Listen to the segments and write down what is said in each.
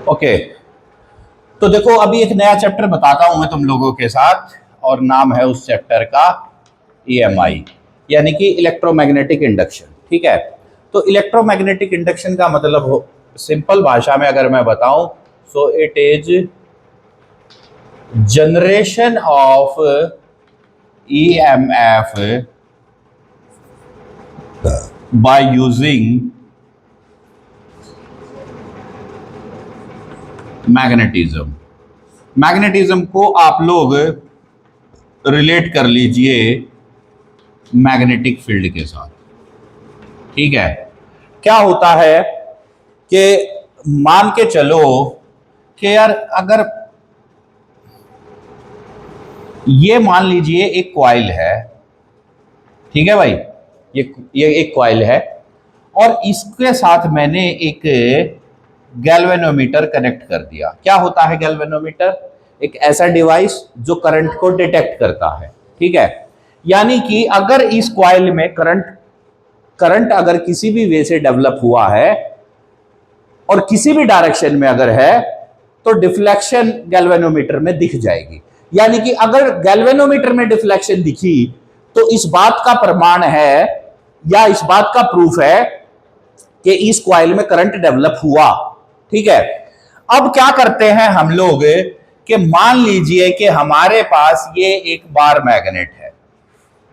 Okay, तो देखो अभी एक नया चैप्टर बताता हूं मैं तुम लोगों के साथ, और नाम है उस चैप्टर का ईएमआई, यानी कि इलेक्ट्रोमैग्नेटिक इंडक्शन। ठीक है, तो इलेक्ट्रोमैग्नेटिक इंडक्शन का मतलब हो, सिंपल भाषा में अगर मैं बताऊं, so it is generation of EMF by using magnetism. Magnetism को आप लोग रिलेट कर लीजिए मैग्नेटिक फील्ड के साथ। ठीक है, क्या होता है कि मान के चलो कि यार अगर ये मान लीजिए एक कॉइल है, ठीक है भाई, ये एक कॉइल है और इसके साथ मैंने एक गैल्वेनोमीटर कनेक्ट कर दिया। क्या होता है गैल्वेनोमीटर? एक ऐसा डिवाइस जो करंट को डिटेक्ट करता है। ठीक है, यानी कि अगर इस कॉइल में करंट अगर किसी भी वे से डेवलप हुआ है और किसी भी डायरेक्शन में अगर है, तो डिफ्लेक्शन गैल्वेनोमीटर में दिख जाएगी। यानी कि अगर गैल्वेनोमीटर में डिफ्लेक्शन दिखी तो इस बात का प्रमाण है या इस बात का प्रूफ है कि इस कॉइल में करंट डेवलप हुआ। ठीक है, अब क्या करते हैं हम लोग कि मान लीजिए कि हमारे पास ये एक बार मैग्नेट है।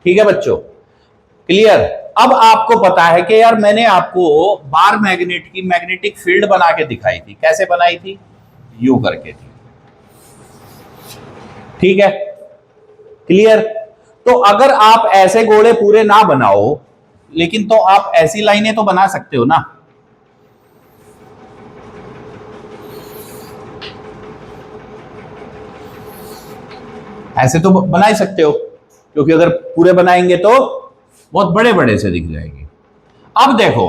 ठीक है बच्चों, क्लियर? अब आपको पता है कि यार मैंने आपको बार मैग्नेट की मैग्नेटिक फील्ड बना के दिखाई थी। कैसे बनाई थी? यू करके थी। ठीक है, क्लियर? तो अगर आप ऐसे गोले पूरे ना बनाओ, लेकिन तो आप ऐसी लाइनें तो बना सकते हो ना। ऐसे तो बना ही सकते हो, क्योंकि अगर पूरे बनाएंगे तो बहुत बड़े बड़े से दिख जाएंगे। अब देखो,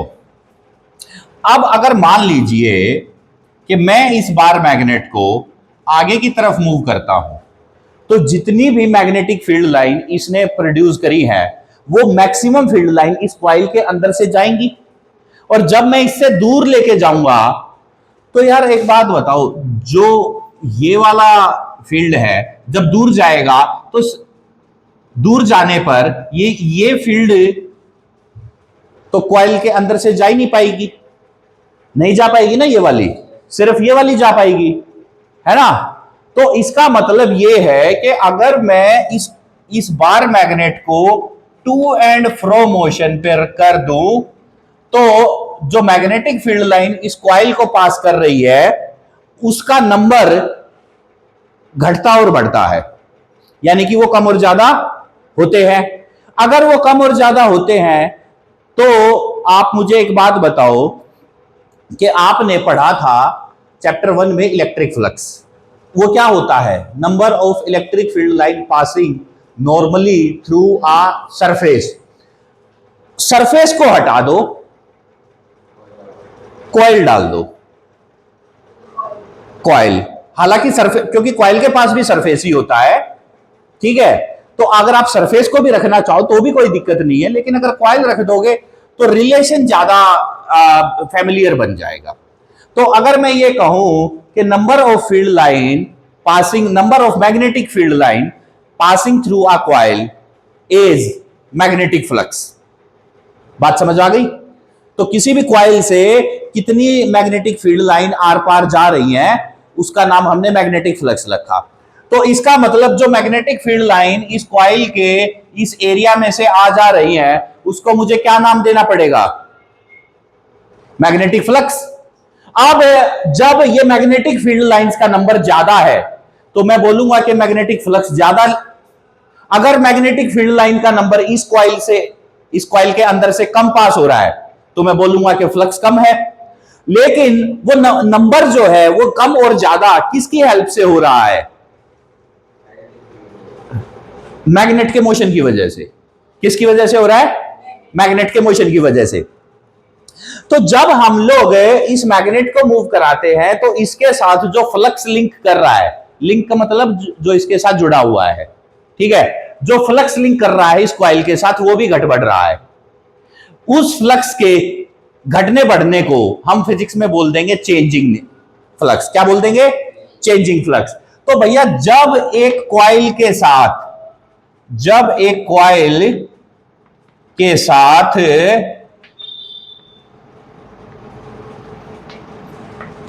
अब अगर मान लीजिए कि मैं इस बार मैग्नेट को आगे की तरफ मूव करता हूं, तो जितनी भी मैग्नेटिक फील्ड लाइन इसने प्रोड्यूस करी है वो मैक्सिमम फील्ड लाइन इस कॉइल के अंदर से जाएंगी। और जब मैं इससे दूर लेके जाऊंगा, तो यार एक बात बताओ, जो ये वाला फील्ड है जब दूर जाएगा तो दूर जाने पर ये फील्ड तो कॉइल के अंदर से जा ही नहीं पाएगी, नहीं जा पाएगी ना, ये वाली, सिर्फ ये वाली जा पाएगी, है ना। तो इसका मतलब ये है कि अगर मैं इस बार मैग्नेट को टू एंड फ्रो मोशन पर कर दूं, तो जो मैग्नेटिक फील्ड लाइन इस कॉइल को पास कर रही है उसका नंबर घटता और बढ़ता है, यानी कि वो कम और ज्यादा होते हैं। अगर वो कम और ज्यादा होते हैं तो आप मुझे एक बात बताओ कि आपने पढ़ा था चैप्टर 1 में इलेक्ट्रिक फ्लक्स, वो क्या होता है? Number of electric field line passing normally through a surface. Surface को हटा दो, कॉइल डाल दो, कॉइल, हालांकि सरफेस, क्योंकि कॉइल के पास भी सरफेस ही होता है। ठीक है, तो अगर आप सरफेस को भी रखना चाहो तो भी कोई दिक्कत नहीं है, लेकिन अगर कॉइल रख दोगे तो रिलेशन ज्यादा फैमिलियर बन जाएगा। तो अगर मैं ये कहूं कि number of field line passing, number of magnetic field line passing through a coil is magnetic flux, बात समझ आ गई? तो किसी भी कॉइल से कितनी मैग्नेटिक फील्ड लाइन आर पार जा रही है उसका नाम हमने मैग्नेटिक फ्लक्स रखा। तो इसका मतलब जो मैग्नेटिक फील्ड लाइन इस कॉइल के इस एरिया में से आ जा रही है उसको मुझे क्या नाम देना पड़ेगा? Magnetic flux. अब जब ये मैग्नेटिक फील्ड लाइंस का नंबर ज्यादा है तो मैं बोलूंगा कि मैग्नेटिक फ्लक्स ज्यादा। अगर मैग्नेटिक फील्ड लाइन का नंबर इस कॉइल के अंदर से कम पास हो रहा है तो मैं बोलूंगा कि फ्लक्स कम है। लेकिन वो नंबर जो है वो कम और ज्यादा किसकी हेल्प से हो रहा है? मैग्नेट के मोशन की वजह से। किसकी वजह से हो रहा है? मैग्नेट के मोशन की वजह से। तो जब हम लोग इस मैग्नेट को मूव कराते हैं तो इसके साथ जो फ्लक्स लिंक कर रहा है, लिंक का मतलब जो इसके साथ जुड़ा हुआ है, ठीक है, जो फ्लक्स लिंक कर रहा है इस कॉइल के साथ वो भी घट बढ़ रहा है। उस फ्लक्स के घटने बढ़ने को हम फिजिक्स में बोल देंगे चेंजिंग फ्लक्स, क्या बोल देंगे, चेंजिंग फ्लक्स। तो भैया जब एक कॉइल के साथ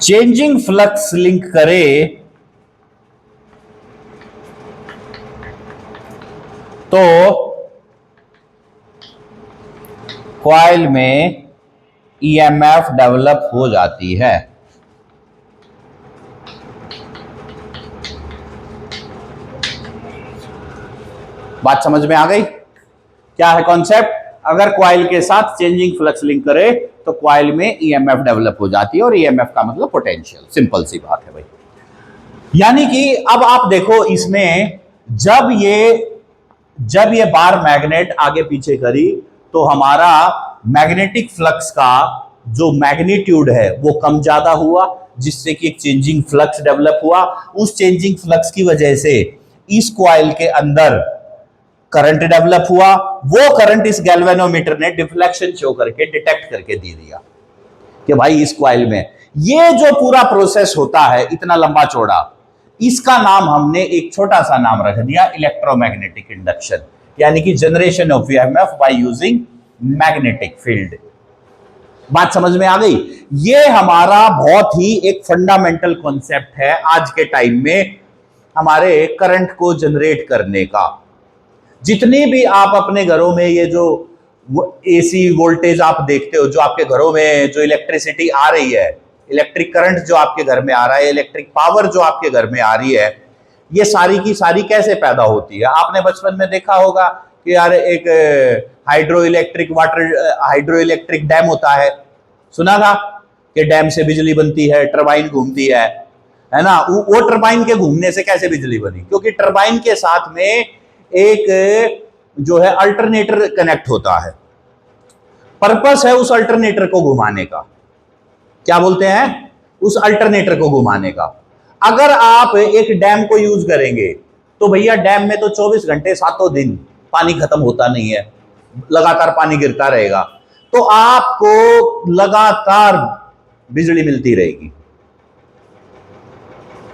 चेंजिंग फ्लक्स लिंक करे तो कॉइल में ईएमएफ डेवलप हो जाती है। बात समझ में आ गई? क्या है कॉन्सेप्ट? अगर कॉइल के साथ चेंजिंग फ्लक्स लिंक करे तो कॉइल में ईएमएफ डेवलप हो जाती है, और ईएमएफ का मतलब पोटेंशियल। सिंपल सी बात है भाई। यानी कि अब आप देखो इसमें जब ये बार मैग्नेट आगे पीछे करी तो हमारा मैग्नेटिक फ्लक्स का जो मैग्नीट्यूड है वो कम ज्यादा हुआ, जिससे कि एक चेंजिंग फ्लक्स डेवलप हुआ। उस चेंजिंग फ्लक्स की वजह से इस कॉइल के अंदर करंट डेवलप हुआ। वो करंट इस गैल्वेनोमीटर ने डिफ्लेक्शन शो करके डिटेक्ट करके दे दिया कि भाई इस कॉइल में ये जो पूरा प्रोसेस होता है इतना लंबा चौड़ा, इसका नाम हमने एक छोटा सा नाम रख दिया इलेक्ट्रोमैग्नेटिक इंडक्शन, यानी कि generation of EMF by using magnetic field. बात समझ में आ गई? ये हमारा बहुत ही एक फंडामेंटल कॉन्सेप्ट है आज के टाइम में हमारे करंट को जनरेट करने का। जितनी भी आप अपने घरों में ये जो एसी वोल्टेज आप देखते हो, जो आपके घरों में जो इलेक्ट्रिसिटी आ रही है, इलेक्ट्रिक करंट जो आपके घर में आ रहा है, इलेक्ट्रिक पावर जो आपके घर में आ रही है, ये सारी की सारी कैसे पैदा होती है? आपने बचपन में देखा होगा कि यार एक हाइड्रो इलेक्ट्रिक डैम होता है, सुना था कि डैम से बिजली बनती है, टरबाइन घूमती है ना। वो टरबाइन के घूमने से कैसे बिजली बनी? क्योंकि टरबाइन के साथ में एक जो है अल्टरनेटर कनेक्ट होता है। पर्पस है उस अल्टरनेटर को घुमाने का, क्या बोलते हैं, उस अल्टरनेटर को घुमाने का। अगर आप एक डैम को यूज करेंगे तो भैया डैम में तो 24 घंटे 7 दिन पानी खत्म होता नहीं है, लगातार पानी गिरता रहेगा, तो आपको लगातार बिजली मिलती रहेगी,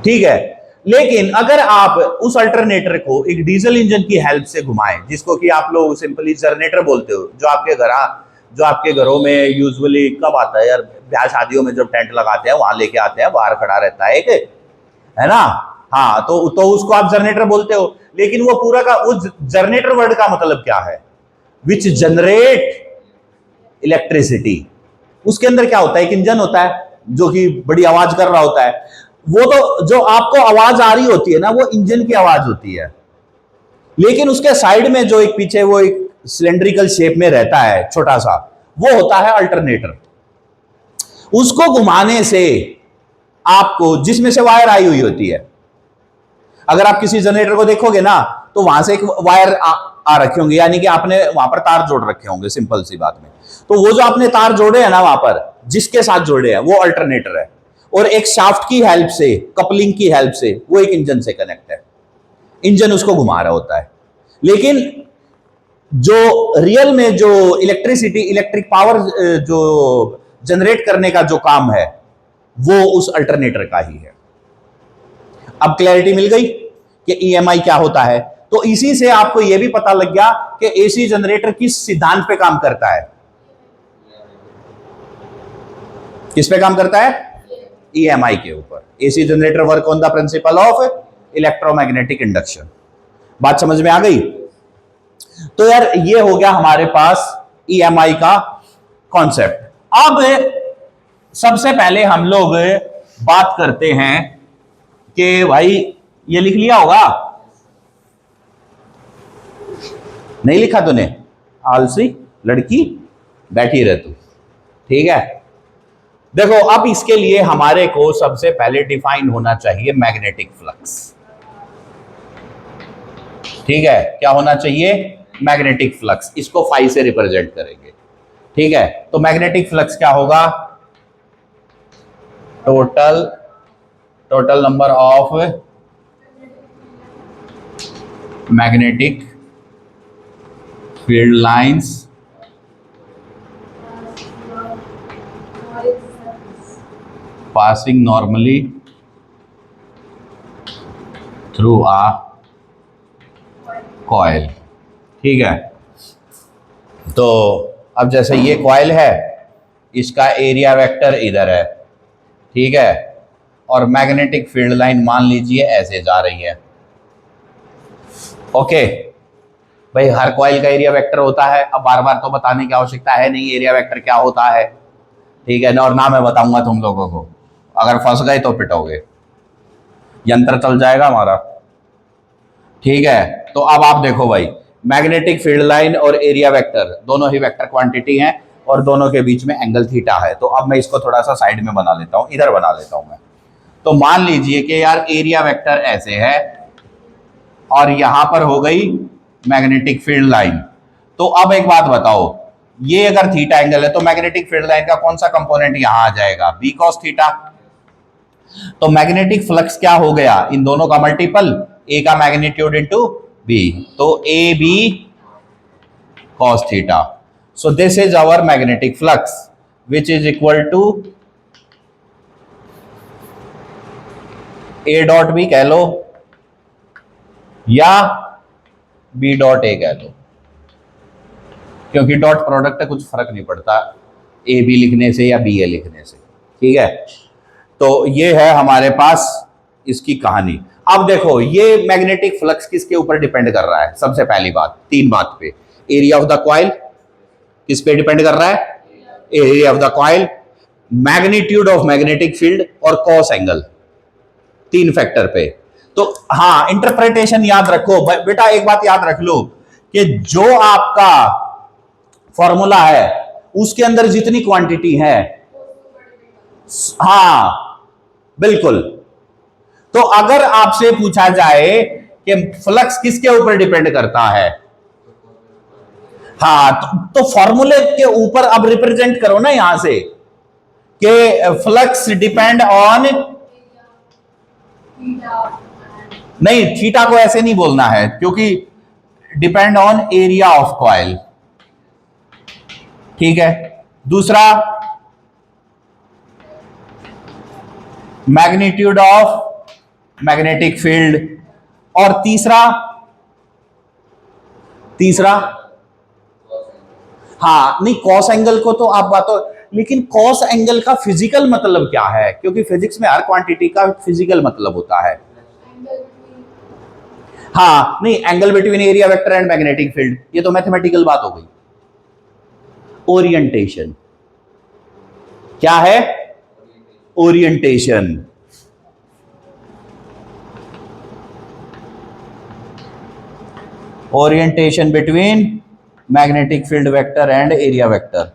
ठीक है। लेकिन अगर आप उस अल्टरनेटर को एक डीजल इंजन की हेल्प से घुमाएं, जिसको कि आप लोग सिंपली जनरेटर बोलते हो, जो आपके घरों में यूजुअली कब आता है यार, ब्याह शादियों में जब टेंट लगाते हैं वहां लेके आते हैं, बाहर खड़ा रहता है एक, है ना। हाँ, तो उसको आप जनरेटर बोलते हो। लेकिन वो पूरा का उस जनरेटर वर्ड का मतलब क्या है? Which generate electricity. उसके अंदर क्या होता है? एक इंजन होता है जो कि बड़ी आवाज कर रहा होता है। वो तो जो आपको आवाज आ रही होती है ना, वो इंजन की आवाज होती है। लेकिन उसके साइड में जो एक पीछे वो एक सिलेंड्रिकल शेप में रहता है छोटा सा, वो होता है अल्टरनेटर। उसको घुमाने से आपको, जिसमें से वायर आई हुई होती है, अगर आप किसी जनरेटर को देखोगे ना तो वहां से एक वायर आ रखे होंगे, यानी कि आपने वहां पर तार जोड़ रखे होंगे, सिंपल सी बात में। तो वो जो आपने तार जोड़े हैं ना वहां पर, जिसके साथ जोड़े हैं, वो अल्टरनेटर है। और एक शाफ्ट की हेल्प से, कपलिंग की हेल्प से वो एक इंजन से कनेक्ट है, इंजन उसको घुमा रहा होता है। लेकिन जो रियल में जो इलेक्ट्रिक पावर जो जनरेट करने का जो काम है वो उस अल्टरनेटर का ही है। अब क्लैरिटी मिल गई कि ईएमआई क्या होता है। तो इसी से आपको यह भी पता लग गया कि एसी जनरेटर किस सिद्धांत पे काम करता है, किस पे काम करता है? ईएमआई के ऊपर। AC generator work on the principle of electromagnetic induction. बात समझ में आ गई? तो यार ये हो गया हमारे पास ईएमआई का कॉन्सेप्ट। अब सबसे पहले हम लोग बात करते हैं कि भाई ये लिख लिया होगा, नहीं लिखा तूने? आलसी लड़की, बैठी रह तू, ठीक है। देखो अब इसके लिए हमारे को सबसे पहले डिफाइन होना चाहिए मैग्नेटिक फ्लक्स, ठीक है। क्या होना चाहिए? Magnetic flux. इसको फाई से रिप्रेजेंट करेंगे, ठीक है। तो मैग्नेटिक फ्लक्स क्या होगा? Total number of magnetic field lines passing normally through a coil। ठीक है, तो अब जैसे ये कॉइल है, इसका एरिया वेक्टर इधर है, ठीक है, और मैग्नेटिक फील्ड लाइन मान लीजिए ऐसे जा रही है। ओके भाई, हर कॉइल का एरिया वेक्टर होता है, अब बार बार तो बताने की आवश्यकता है नहीं एरिया वेक्टर क्या होता है, ठीक है ना, और ना मैं बताऊंगा तुम लोगों को, अगर फंस गए तो पिटोगे, यंत्र चल जाएगा हमारा। ठीक है, तो अब आप देखो भाई, मैग्नेटिक फील्ड लाइन और एरिया वेक्टर दोनों ही वेक्टर क्वांटिटी हैं और दोनों के बीच में एंगल थीटा है। तो अब मैं इसको थोड़ा सा साइड में बना लेता हूं, इधर बना लेता हूं मैं। तो मान लीजिए कि यार एरिया वेक्टर ऐसे है और यहां पर हो गई मैग्नेटिक फील्ड लाइन। तो अब एक बात बताओ, ये अगर थीटा एंगल है तो मैग्नेटिक फील्ड लाइन का कौन सा कंपोनेंट यहां आ जाएगा, बी कॉस थीटा। तो मैग्नेटिक फ्लक्स क्या हो गया, इन दोनों का मल्टीपल, ए का मैग्नीट्यूड इनटू बी, तो A B cos theta. So this is our magnetic flux which is equal to A dot B कह लो या बी डॉट ए कह लो, क्योंकि डॉट प्रोडक्ट है, कुछ फर्क नहीं पड़ता ए बी लिखने से या बी ए लिखने से। ठीक है, तो ये है हमारे पास इसकी कहानी। अब देखो ये मैग्नेटिक फ्लक्स किसके ऊपर डिपेंड कर रहा है, सबसे पहली बात, तीन बात पे, एरिया ऑफ द कॉइल किस पे डिपेंड कर रहा है, area of the coil, magnitude of magnetic field और कॉस एंगल, तीन फैक्टर पे। तो हाँ, इंटरप्रिटेशन याद रखो बेटा, एक बात याद रख लो कि जो आपका फॉर्मूला है उसके अंदर जितनी क्वांटिटी है, हाँ बिल्कुल, तो अगर आपसे पूछा जाए कि फ्लक्स किसके ऊपर डिपेंड करता है, हाँ, तो फॉर्मूले के ऊपर अब रिप्रेजेंट करो ना यहां से कि फ्लक्स डिपेंड ऑन, नहीं थीटा को ऐसे नहीं बोलना है क्योंकि depend on area of coil. ठीक है, दूसरा मैग्नीट्यूड ऑफ मैग्नेटिक फील्ड, और तीसरा हाँ नहीं, कॉस एंगल को तो आप बातों, लेकिन कॉस एंगल का फिजिकल मतलब क्या है, क्योंकि फिजिक्स में हर क्वांटिटी का फिजिकल मतलब होता है। हाँ नहीं, angle between area vector and magnetic field, ये तो मैथमेटिकल बात हो गई। ओरिएंटेशन क्या है, orientation, orientation between magnetic field vector and area vector.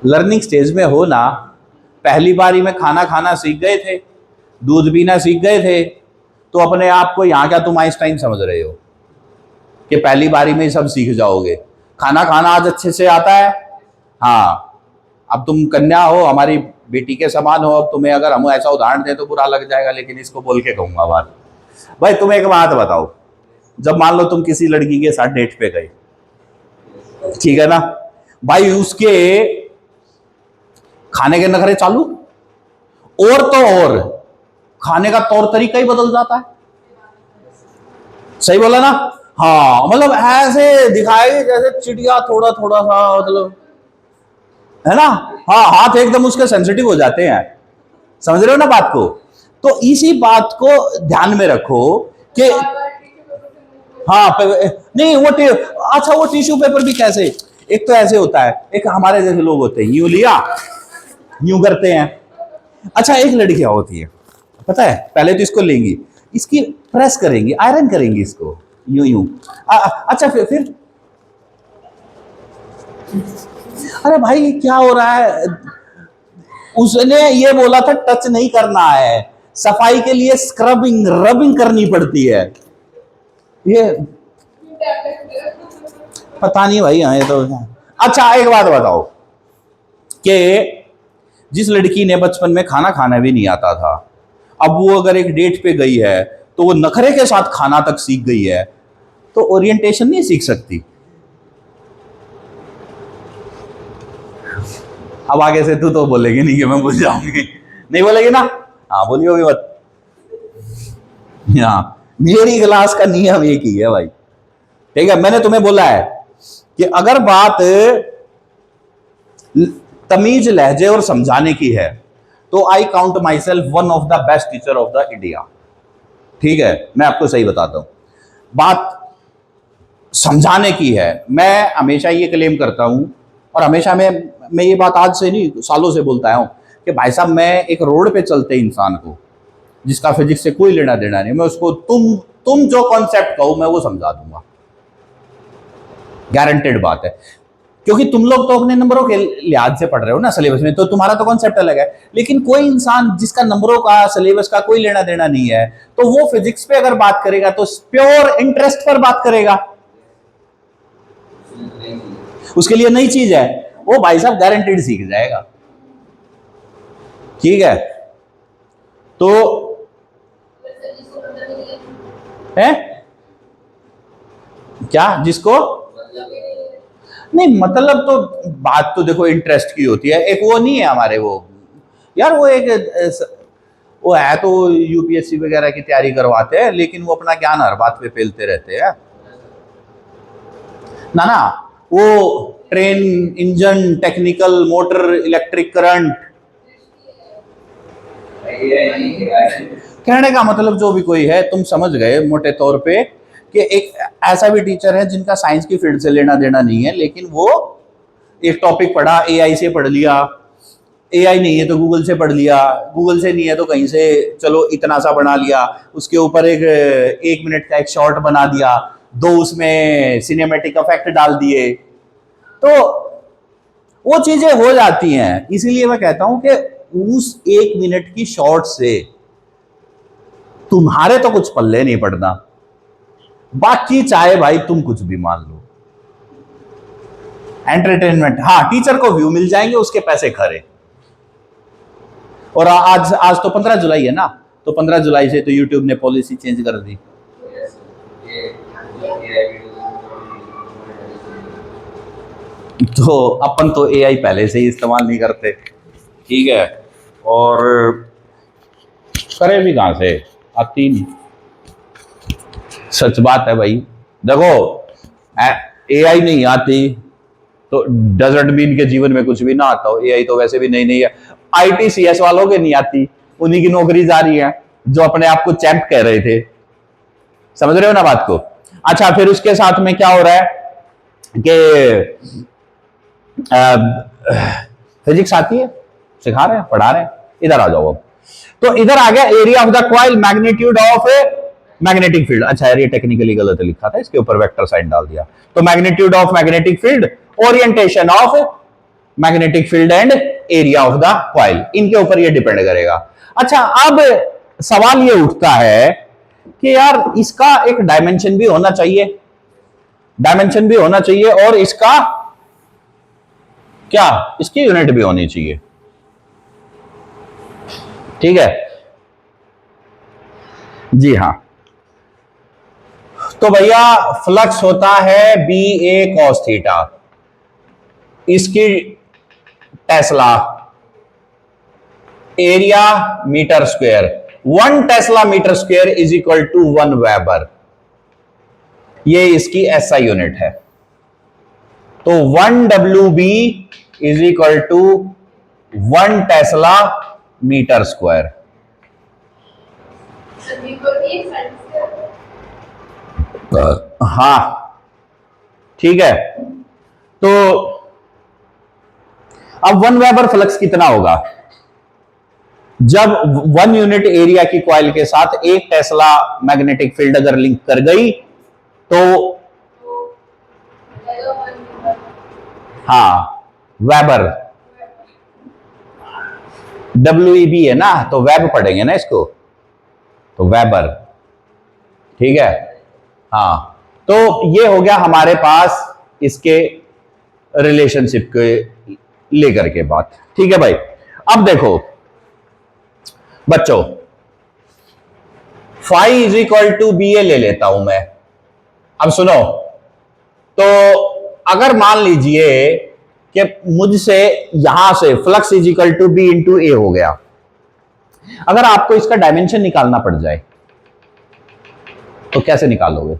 Learning stage में हो ना, पहली बारी में खाना खाना सीख गए थे, दूध पीना सीख गए थे, तो अपने आप को यहां क्या तुम आइंस्टाइन समझ रहे हो कि पहली बारी में ही सब सीख जाओगे। खाना खाना आज अच्छे से आता है, हाँ, अब तुम कन्या हो, हमारी बेटी के समान हो, अब तुम्हें अगर हम ऐसा उदाहरण दें तो बुरा लग जाएगा, लेकिन इसको बोल के कहूंगा बात। भाई तुम एक बात बताओ, जब मान लो तुम किसी लड़की के साथ डेट पे गए, ठीक है ना भाई, उसके खाने के नखरे चालू, और तो और खाने का तौर तरीका ही बदल जाता है, सही बोला ना, हाँ, मतलब ऐसे दिखाएगी जैसे चिड़िया थोड़ा थोड़ा सा, मतलब है ना, हाँ, हाथ एकदम उसके सेंसिटिव हो जाते हैं, समझ रहे हो ना बात को। तो इसी बात को ध्यान में रखो कि हाँ, नहीं वो अच्छा, वो टिश्यू पेपर भी कैसे, एक तो ऐसे होता है, एक हमारे जैसे लोग होते हैं, यूं लिया यूं करते हैं। अच्छा, एक लड़कियां होती है, पता है, पहले तो इसको लेंगी, इसकी प्रेस करेंगी, आयरन करेंगी इसको यूं यूं, अच्छा फिर अरे भाई क्या हो रहा है, उसने ये बोला था टच नहीं करना है, सफाई के लिए स्क्रबिंग रबिंग करनी पड़ती है, ये पता नहीं भाई, हाँ ये तो। अच्छा एक बात बताओ कि जिस लड़की ने बचपन में खाना खाना भी नहीं आता था, अब वो अगर एक डेट पे गई है तो वो नखरे के साथ खाना तक सीख गई है, तो ओरिएंटेशन नहीं सीख सकती, अब आगे से तू तो बोलेगी नहीं कि मैं भूल जाऊंगी, नहीं बोलेगी ना? हाँ बोली होगी मत। हाँ, मेरी क्लास का नियम एक ही है भाई, ठीक है? मैंने तुम्हें बोला है कि अगर बात तमीज, लहजे और समझाने की है तो I count my self one of the best teacher of the India, ठीक है? मैं आपको सही बताता हूं, बात समझाने की है, मैं हमेशा ये क्लेम करता हूं, और हमेशा मैं ये बात आज से नहीं सालों से बोलता आया हूं कि भाई साहब, मैं एक रोड पे चलते इंसान को जिसका फिजिक्स से कोई लेना देना नहीं, मैं उसको तुम जो कॉन्सेप्ट कहो मैं वो समझा दूंगा, गारंटेड बात है। क्योंकि तुम लोग तो अपने नंबरों के लिहाज से पढ़ रहे हो ना सिलेबस में, तो तुम्हारा तो कॉन्सेप्ट अलग है, लेकिन कोई इंसान जिसका नंबरों का, सिलेबस का कोई लेना देना नहीं है, तो वो फिजिक्स पे अगर बात करेगा तो प्योर इंटरेस्ट पर बात करेगा, उसके लिए नई चीज है, वो भाई साहब गारंटेड सीख जाएगा, ठीक है? तो है क्या जिसको नहीं, मतलब तो बात तो देखो इंटरेस्ट की होती है, एक वो नहीं है हमारे वो यार, वो एक वो है तो यूपीएससी वगैरह की तैयारी करवाते हैं, लेकिन वो अपना ज्ञान हर बात पे फैलते रहते हैं ना ना, वो train, engine, technical, motor, electric current, कहने का मतलब जो भी कोई है, तुम समझ गए मोटे तौर पे कि एक ऐसा भी टीचर है जिनका साइंस की फील्ड से लेना देना नहीं है, लेकिन वो एक टॉपिक पढ़ा, एआई से पढ़ लिया, एआई नहीं है तो गूगल से पढ़ लिया, गूगल से नहीं है तो कहीं से चलो इतना सा बना लिया, उसके ऊपर एक मिनट का एक शॉर्ट बना दिया, दो उसमें सिनेमैटिक इफेक्ट डाल दिए, तो वो चीजें हो जाती हैं। इसीलिए मैं कहता हूं कि उस एक मिनट की शॉर्ट से तुम्हारे तो कुछ पल्ले नहीं पड़ना, बाकी चाहे भाई तुम कुछ भी मान लो, एंटरटेनमेंट, हाँ टीचर को व्यू मिल जाएंगे, उसके पैसे खरे। और आज आज तो 15 जुलाई है ना, तो 15 जुलाई से तो यूट्यूब ने पॉलिसी चेंज कर दी, तो अपन तो एआई पहले से ही इस्तेमाल नहीं करते, ठीक है? और करे भी कहां से, आती नहीं, सच बात है भाई। देखो एआई नहीं आती तो डजंट मीन के जीवन में कुछ भी ना आता हो, एआई तो वैसे भी नई नई है, आईटीसीएस वालों के नहीं आती, उन्हीं की नौकरी जा रही है जो अपने आप को चैंप कह रहे थे, समझ रहे हो ना बात को? अच्छा, फिर उसके साथ में क्या हो रहा है कि फिजिक्स आती है, सिखा रहे हैं, पढ़ा रहे हैं, इधर आ जाओ अब। तो इधर आ गया area of the coil, magnitude of magnetic field, अच्छा यार ये टेक्निकली गलत लिखा था, इसके ऊपर वेक्टर साइन डाल दिया, तो magnitude of magnetic field, orientation of magnetic field and area of the coil, इनके ऊपर ये डिपेंड करेगा। अच्छा, अब सवाल ये उठता है कि यार इसका एक डायमेंशन भी होना चाहिए, डायमेंशन भी होना चाहिए, और इसका क्या, इसकी यूनिट भी होनी चाहिए, ठीक है? जी हाँ, तो भैया फ्लक्स होता है बी ए कॉस थीटा, इसकी tesla, area metre square, 1 tesla metre square is equal to 1 weber, ये इसकी एसआई यूनिट है। तो 1 WB is equal to 1 tesla metre square. हाँ ठीक है, तो अब 1 वेबर फ्लक्स कितना होगा, जब 1 यूनिट एरिया की कॉइल के साथ 1 टेस्ला मैग्नेटिक फील्ड अगर लिंक कर गई तो हाँ वेबर, WEB है ना, तो वेब पढ़ेंगे ना इसको, तो वेबर, ठीक है? हाँ, तो ये हो गया हमारे पास इसके रिलेशनशिप के लेकर के बात, ठीक है भाई? अब देखो बच्चों, phi is equal to BA ले लेता हूं मैं। अब सुनो, तो अगर मान लीजिए कि मुझसे यहां से flux is equal to B into A हो गया। अगर आपको इसका डायमेंशन निकालना पड़ जाए तो कैसे निकालोगे?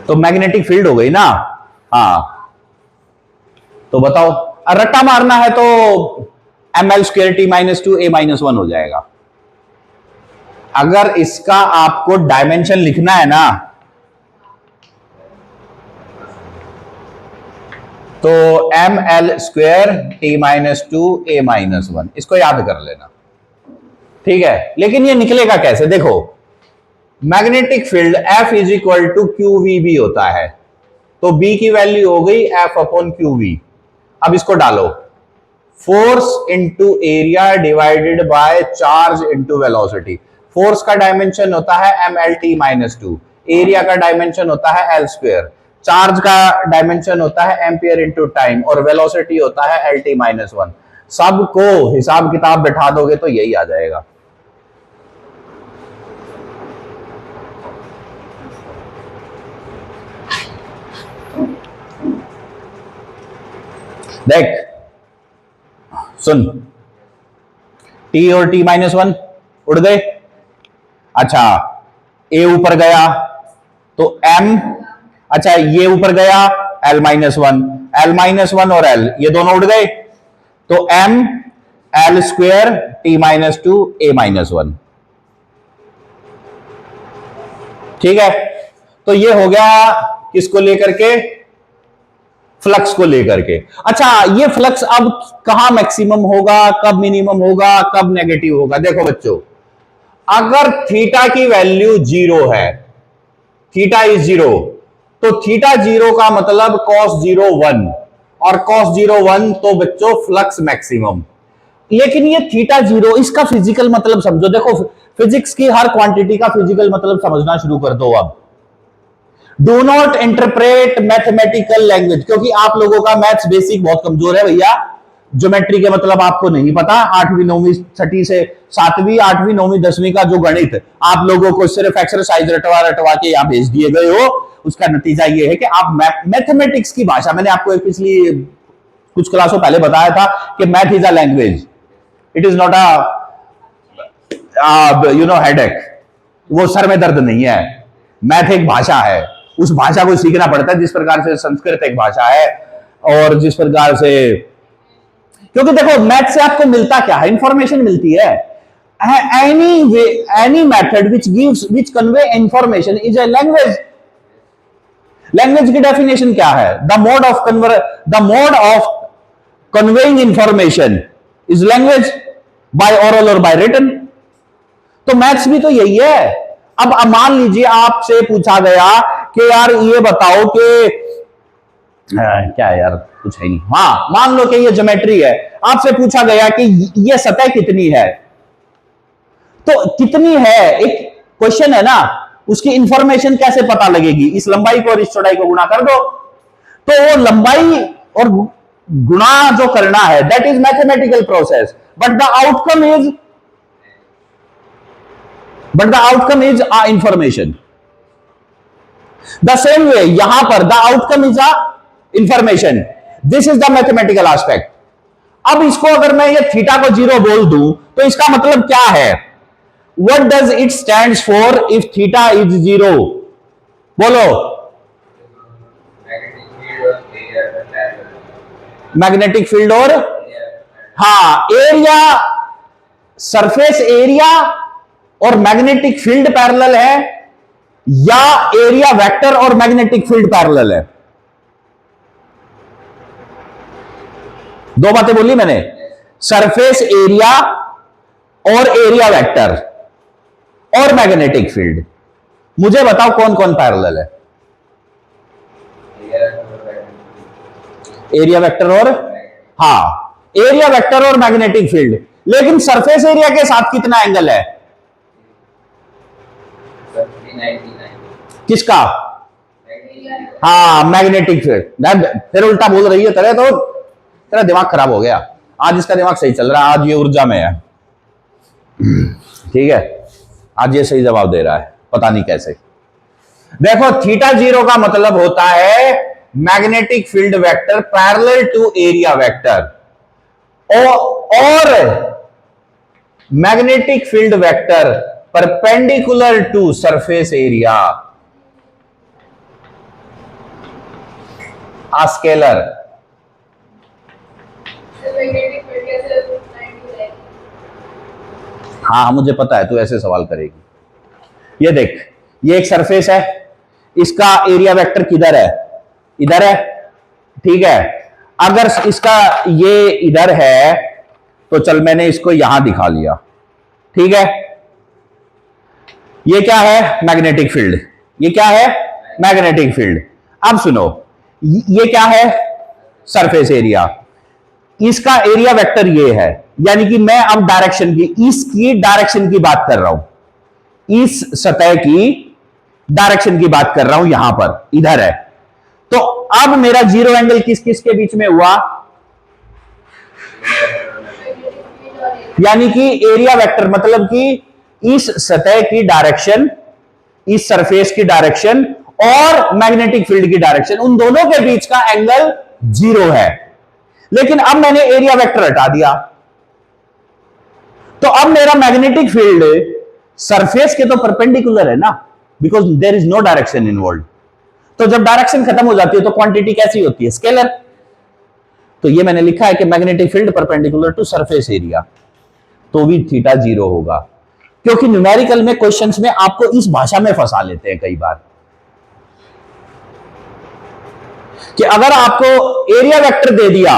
तो मैग्नेटिक फील्ड हो गई ना। हाँ, तो बताओ, रट्टा मारना है तो ml²t-2a-1 हो जाएगा। अगर इसका आपको डायमेंशन लिखना है ना तो ml²t-2a-1, इसको याद कर लेना, ठीक है। लेकिन ये निकलेगा कैसे? देखो, magnetic field F is equal to QVB होता है, तो B की वैल्यू हो गई F अपॉन QV। अब इसको डालो, force into area divided by charge into velocity. Force का डायमेंशन होता है mlt-2, एरिया का डायमेंशन होता है l², चार्ज का डायमेंशन होता है एम्पियर इंटू टाइम, और वेलोसिटी होता है lt-1। सबको हिसाब किताब बैठा दोगे तो यही आ जाएगा। देख, सुन, t और t-1 उड़ गए। अच्छा, a ऊपर गया तो m, अच्छा ये ऊपर गया l-1, l-1 और l ये दोनों उड़ गए, तो m l²t-2a-1। ठीक है, तो ये हो गया किसको लेकर के? फ्लक्स को लेकर के। अच्छा, ये फ्लक्स अब कहां मैक्सिमम होगा, कब मिनिमम होगा, कब नेगेटिव होगा? देखो बच्चों, अगर थीटा की वैल्यू 0 है, थीटा इज 0, तो थीटा 0 का मतलब cos 0 1, और cos 0 1 तो बच्चों फ्लक्स मैक्सिमम। लेकिन ये थीटा 0, इसका फिजिकल मतलब समझो। देखो, फिजिक्स की हर क्वांटिटी का फिजिकल मतलब समझना शुरू कर दो अब। Do not interpret mathematical language, क्योंकि आप लोगों का मैथ्स बेसिक बहुत कमजोर है भैया। ज्योमेट्री के मतलब आपको नहीं पता। 8वीं 9वीं छठी से 7वीं 8वीं 9वीं 10वीं का जो गणित आप लोगों को सिर्फ एक्सरसाइज रटवा रटवा के यहां भेज दिए गए हो, उसका नतीजा ये है कि आप मैथमेटिक्स की भाषा, मैंने आपको एक पिछली कुछ क्लासों पहले बताया था कि math is a language, it is not a headache. वो सर में दर्द नहीं है। मैथ एक भाषा है, उस भाषा को सीखना पड़ता है, जिस प्रकार से संस्कृत एक भाषा है, और जिस प्रकार से, क्योंकि देखो मैथ से आपको मिलता क्या है? इंफॉर्मेशन मिलती है। Any method which convey information is a language. Language की डेफिनेशन क्या है? The mode of conveying information is language, by oral और बाय रिटन। तो मैथ्स भी तो यही है। अब मान लीजिए आपसे पूछा गया कि यार ये बताओ कि क्या है यार, कुछ है नहीं, हाँ मान लो कि ये ज्योमेट्री है, आपसे पूछा गया कि ये सतह कितनी है, तो कितनी है एक क्वेश्चन है ना, उसकी इंफॉर्मेशन कैसे पता लगेगी? इस लंबाई को और इस चौड़ाई को गुणा कर दो। तो वो लंबाई और गुणा जो करना है, that is mathematical process, but the outcome is information. The same way यहां पर the outcome is information, this is the mathematical aspect. अब इसको अगर मैं ये थीटा को 0 बोल दूं तो इसका मतलब क्या है? What does it stands for if theta is 0? बोलो। मैग्नेटिक फील्ड और हाँ, एरिया, सरफेस एरिया और मैग्नेटिक फील्ड पैरेलल है, या एरिया वेक्टर और मैग्नेटिक फील्ड पैरेलल है? दो बातें बोली मैंने, सरफेस एरिया और एरिया वेक्टर और मैग्नेटिक फील्ड। मुझे बताओ कौन कौन पैरेलल है? एरिया वेक्टर और, हाँ, एरिया वेक्टर और मैग्नेटिक फील्ड। लेकिन सरफेस एरिया के साथ कितना एंगल है? किसका? हाँ, मैग्नेटिक फील्ड। फिर उल्टा बोल रही है तेरे, तो तेरा दिमाग खराब हो गया। आज इसका दिमाग सही चल रहा है, आज ये ऊर्जा में है, ठीक है, आज ये सही जवाब दे रहा है। पता नहीं कैसे। देखो थीटा जीरो का मतलब होता है magnetic field vector parallel to area vector, और magnetic field vector perpendicular to surface area, a scalar. हाँ मुझे पता है तू ऐसे सवाल करेगी। ये देख, ये एक सरफेस है, इसका एरिया वेक्टर किधर है, इधर है, ठीक है। अगर इसका ये इधर है तो चल मैंने इसको यहां दिखा लिया, ठीक है। ये क्या है, मैग्नेटिक फील्ड। ये क्या है, मैग्नेटिक फील्ड। अब सुनो, ये क्या है, सरफेस एरिया। इसका एरिया वेक्टर ये है, यानी कि मैं अब डायरेक्शन की, इसकी डायरेक्शन की बात कर रहा हूं, इस सतह की डायरेक्शन की बात कर रहा हूं, यहां पर इधर है। तो अब मेरा जीरो एंगल किस किस के बीच में हुआ, यानी कि एरिया वेक्टर मतलब कि इस सतह की डायरेक्शन, इस सरफेस की डायरेक्शन और मैग्नेटिक फील्ड की डायरेक्शन, उन दोनों के बीच का एंगल जीरो है। लेकिन अब मैंने एरिया वेक्टर हटा दिया, तो अब मेरा मैग्नेटिक फील्ड सरफेस के तो परपेंडिकुलर है ना, because there is no direction involve. तो जब डायरेक्शन खत्म हो जाती है तो क्वांटिटी कैसी होती है, स्केलर। तो ये मैंने लिखा है कि magnetic field perpendicular to surface area, तो भी थीटा जीरो होगा। क्योंकि न्यूमेरिकल में क्वेश्चंस में आपको इस भाषा में फंसा लेते हैं कई बार, कि अगर आपको एरिया वेक्टर दे दिया,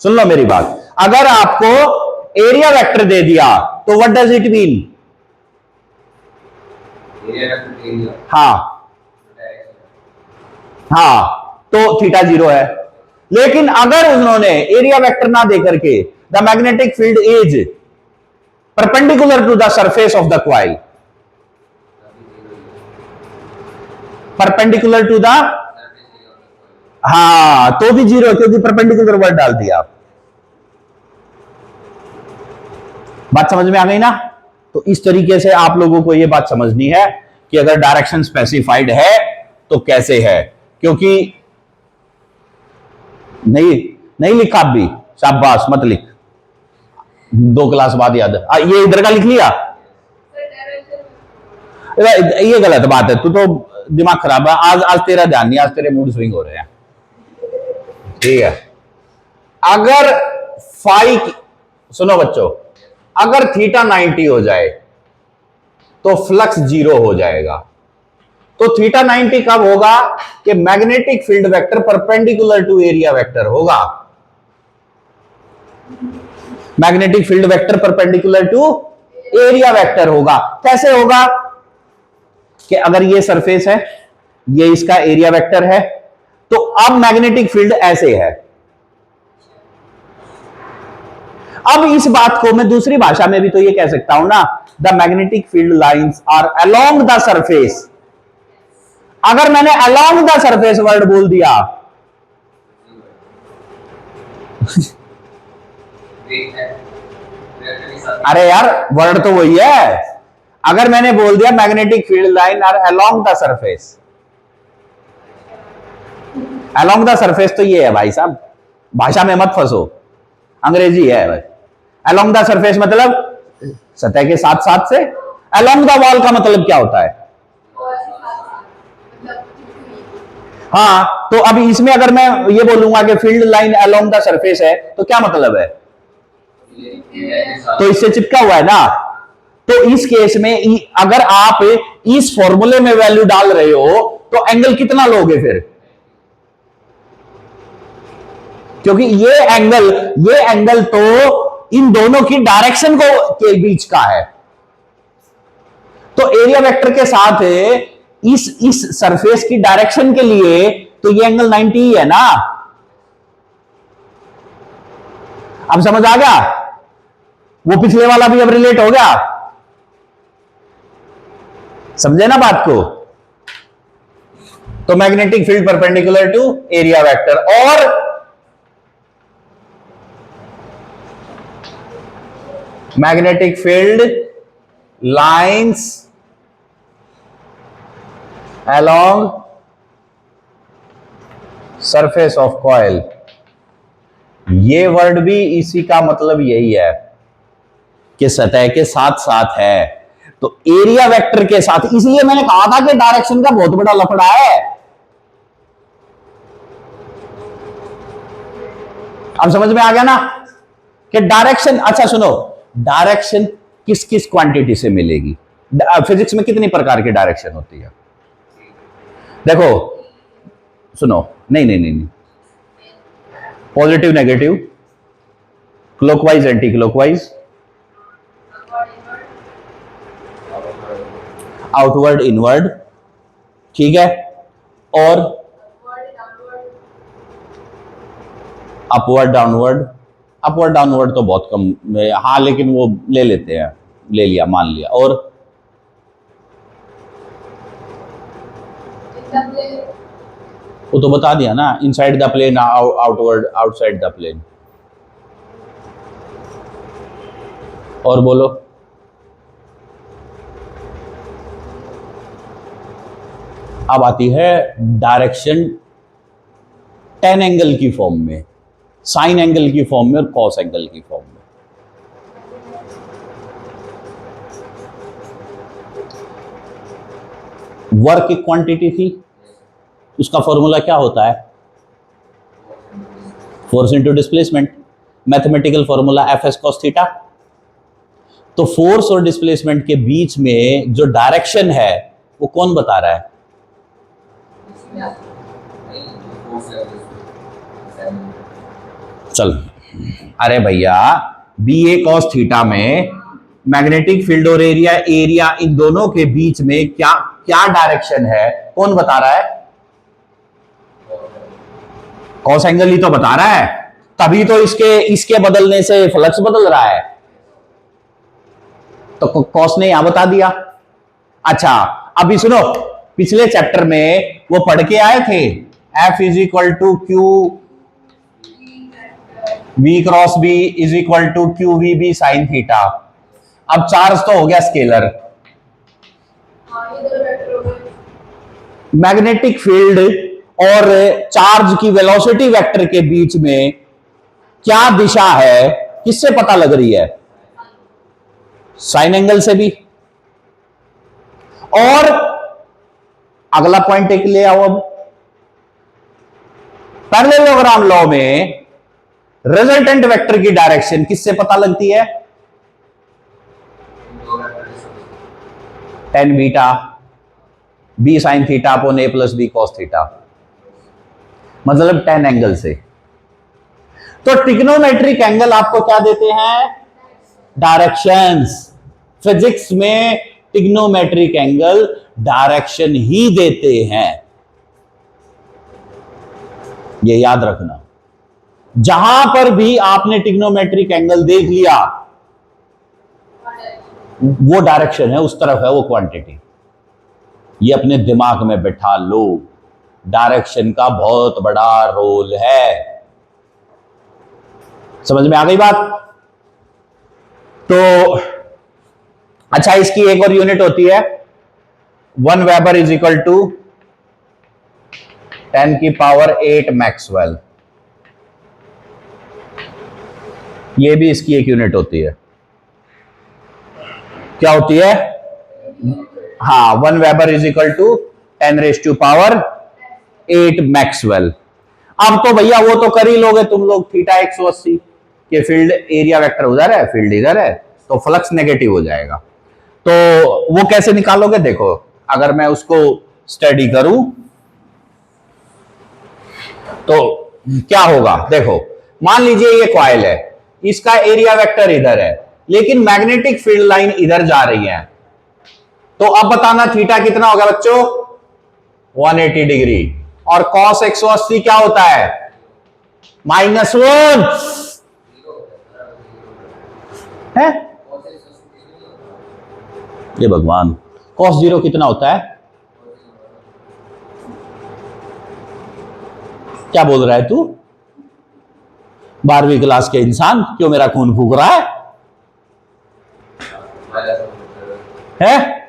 सुन लो मेरी बात, अगर आपको एरिया वेक्टर दे दिया तो व्हाट डज इट मीन, हाँ हाँ, तो थीटा जीरो है। लेकिन अगर उन्होंने एरिया वेक्टर ना देकर के the magnetic field is perpendicular to the surface of the coil, perpendicular to the, हाँ तो भी जीरो, क्योंकि परपेंडिकुलर वर्ड डाल दिया। बात समझ में आ गई ना। तो इस तरीके से आप लोगों को यह बात समझनी है कि अगर डायरेक्शन स्पेसिफाइड है तो कैसे है। क्योंकि नहीं लिखा आप भी, शाबाश, मत लिख, 2 क्लास बाद याद है। ये इधर का लिख लिया, ये गलत बात है, तू तो दिमाग खराब है। आज तेरा ध्यान नहीं, आज तेरे मूड स्विंग हो रहे हैं, ठीक है। अगर फाई, सुनो बच्चों, अगर थीटा 90 हो जाए तो फ्लक्स जीरो हो जाएगा। तो थीटा 90 कब होगा, कि magnetic field vector perpendicular to area vector होगा। Magnetic field vector perpendicular to area vector होगा। कैसे होगा, कि अगर ये सरफेस है, ये इसका एरिया वेक्टर है, तो अब मैग्नेटिक फील्ड ऐसे है। अब इस बात को मैं दूसरी भाषा में भी तो ये कह सकता हूं ना, the magnetic field lines are along the surface. अगर मैंने अलोंग द सरफेस वर्ड बोल दिया अरे यार वर्ड तो वही है। अगर मैंने बोल दिया magnetic field line are along the surface, along the surface तो ये है भाई साहब, भाषा में मत फंसो, अंग्रेजी है भाई। अलोंग द सरफेस मतलब सतह के साथ साथ से। अलोंग द वॉल का मतलब क्या होता है, हाँ, तो अभी इसमें अगर मैं ये बोलूंगा कि field line along the surface है तो क्या मतलब है, तो इससे चिपका हुआ है ना। तो इस केस में अगर आप इस फॉर्मूले में वैल्यू डाल रहे हो तो एंगल कितना लोगे फिर, क्योंकि ये एंगल तो इन दोनों की डायरेक्शन को के बीच का है। तो एरिया वेक्टर के साथ इस सरफेस की डायरेक्शन के लिए तो ये एंगल 90 ही है ना। अब समझ आ गया, वो पिछले वाला भी अब रिलेट हो गया, समझे ना बात को। तो magnetic field perpendicular to area vector, और magnetic field lines along surface of coil, ये वर्ड भी इसी का मतलब यही है कि सतह के साथ साथ है, तो एरिया वेक्टर के साथ। इसलिए मैंने कहा था कि डायरेक्शन का बहुत बड़ा लफड़ा है। अब समझ में आ गया ना कि डायरेक्शन। अच्छा सुनो, डायरेक्शन किस किस क्वांटिटी से मिलेगी? फिजिक्स में कितनी प्रकार की डायरेक्शन होती है? देखो सुनो, नहीं नहीं नहीं, नहीं। Positive negative, clockwise anti clockwise, outward inward, ठीक है, और अपवर्ड डाउनवर्ड। अपवर्ड डाउनवर्ड तो बहुत कम, हाँ लेकिन वो ले लेते हैं, ले लिया, मान लिया। और वो तो बता दिया ना, inside the plane, outward, outside the plane. और बोलो, अब आती है डायरेक्शन टेन एंगल की फॉर्म में, साइन एंगल की फॉर्म में और कॉस एंगल की फॉर्म में। वर्क की क्वांटिटी थी, उसका फॉर्मूला क्या होता है? Force into displacement, mathematical formula F S cos theta. तो फोर्स और डिस्प्लेसमेंट के बीच में जो डायरेक्शन है वो कौन बता रहा है? चल, अरे भैया, बी ए कॉस थीटा में मैग्नेटिक फील्ड और एरिया इन दोनों के बीच में क्या क्या डायरेक्शन है, कौन बता रहा है? कॉस एंगल ही तो बता रहा है, तभी तो इसके बदलने से फ्लक्स बदल रहा है। तो कॉस ने यहां बता दिया। अच्छा, अभी सुनो, पिछले चैप्टर में वो पढ़ के आए थे, F is equal to Q V cross B is equal to Q V B sine theta. अब चार्ज तो हो गया स्केलर, मैग्नेटिक फील्ड और चार्ज की वेलोसिटी वेक्टर के बीच में क्या दिशा है, किससे पता लग रही है? साइन एंगल से भी। और अगला पॉइंट एक ले आओ, अब पैरेललोग्राम लॉ में रिजल्टेंट वेक्टर की डायरेक्शन किससे पता लगती है? Tan beta B sine theta upon A plus B cos theta, मतलब टेन एंगल से। तो ट्रिग्नोमेट्रिक एंगल आपको क्या देते हैं? डायरेक्शंस। फिजिक्स में ट्रिग्नोमेट्रिक एंगल डायरेक्शन ही देते हैं, ये याद रखना। जहां पर भी आपने ट्रिग्नोमेट्रिक एंगल देख लिया, वो डायरेक्शन है, उस तरफ है वो क्वांटिटी। ये अपने दिमाग में बैठा लो, डायरेक्शन का बहुत बड़ा रोल है। समझ में आ गई बात? तो अच्छा, इसकी एक और यूनिट होती है, 1 वेबर इज इक्वल टू 10 की पावर 8 मैक्सवेल। ये भी इसकी एक यूनिट होती है। क्या होती है? हाँ, 1 weber is equal to 10 raise to power 8 maxwell. अब तो भैया वो तो कर ही लोगे तुम लोग, थीटा 180 के फील्ड एरिया वेक्टर उधर है, फील्ड इधर है, तो फ्लक्स नेगेटिव हो जाएगा। तो वो कैसे निकालोगे? देखो, अगर मैं उसको स्टडी करूं तो क्या होगा, देखो, मान लीजिए ये कॉइल है, इसका एरिया वेक्टर इधर है, लेकिन मैग्नेटिक फील्ड लाइन इधर जा रही है। तो अब बताना थीटा कितना होगा बच्चों? 180 डिग्री। और कॉस 180 क्या होता है? -1 है। ये भगवान, कॉस 0 कितना होता है? क्या बोल रहा है तू? 12वीं क्लास के इंसान, क्यों मेरा खून फूक रहा है?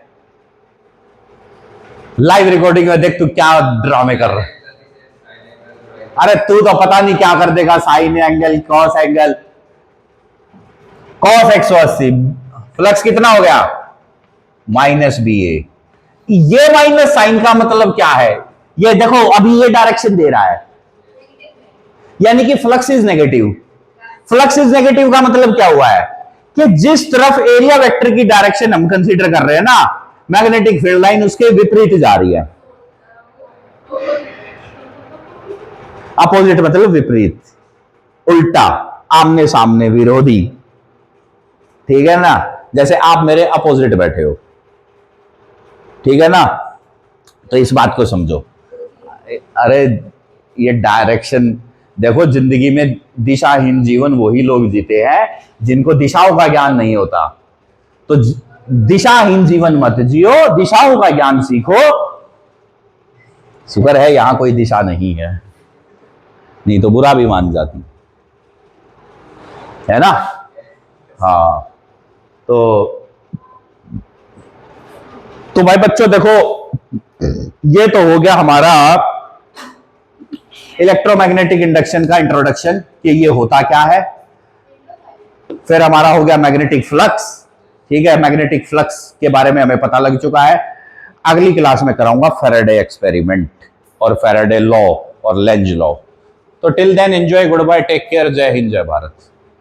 लाइव रिकॉर्डिंग में देख तू क्या ड्रामे कर रहा है। अरे तू तो पता नहीं क्या कर देगा, sign angle, cos angle, cos 180, flux कितना हो गया माइनस बी ए। ये माइनस साइन का मतलब क्या है, ये देखो अभी ये डायरेक्शन दे रहा है, यानी कि flux is negative. Flux is negative का मतलब क्या हुआ है कि जिस तरफ एरिया वेक्टर की डायरेक्शन हम कंसीडर कर रहे हैं ना, मैग्नेटिक फील्ड लाइन उसके विपरीत जा रही है। अपोजिट मतलब विपरीत, उल्टा, आमने सामने, विरोधी। ठीक है ना, जैसे आप मेरे अपोजिट बैठे हो, ठीक है ना, तो इस बात को समझो। अरे ये डायरेक्शन देखो, जिंदगी में दिशाहीन जीवन वही लोग जीते हैं जिनको दिशाओं का ज्ञान नहीं होता। तो दिशाहीन जीवन मत जियो, दिशाओं का ज्ञान सीखो। शुक्र है यहां कोई दिशा नहीं है, नहीं तो बुरा भी मान जाती है ना। हाँ, तो भाई बच्चों देखो, ये तो हो गया हमारा इलेक्ट्रोमैग्नेटिक इंडक्शन का इंट्रोडक्शन कि ये होता क्या है। फिर हमारा हो गया मैग्नेटिक फ्लक्स। ठीक है, मैग्नेटिक फ्लक्स के बारे में हमें पता लग चुका है। अगली क्लास में कराऊंगा फैराडे एक्सपेरिमेंट और फैराडे लॉ और लेंज लॉ। तो till then enjoy, good bye, take care, जय हिंद, जय भारत।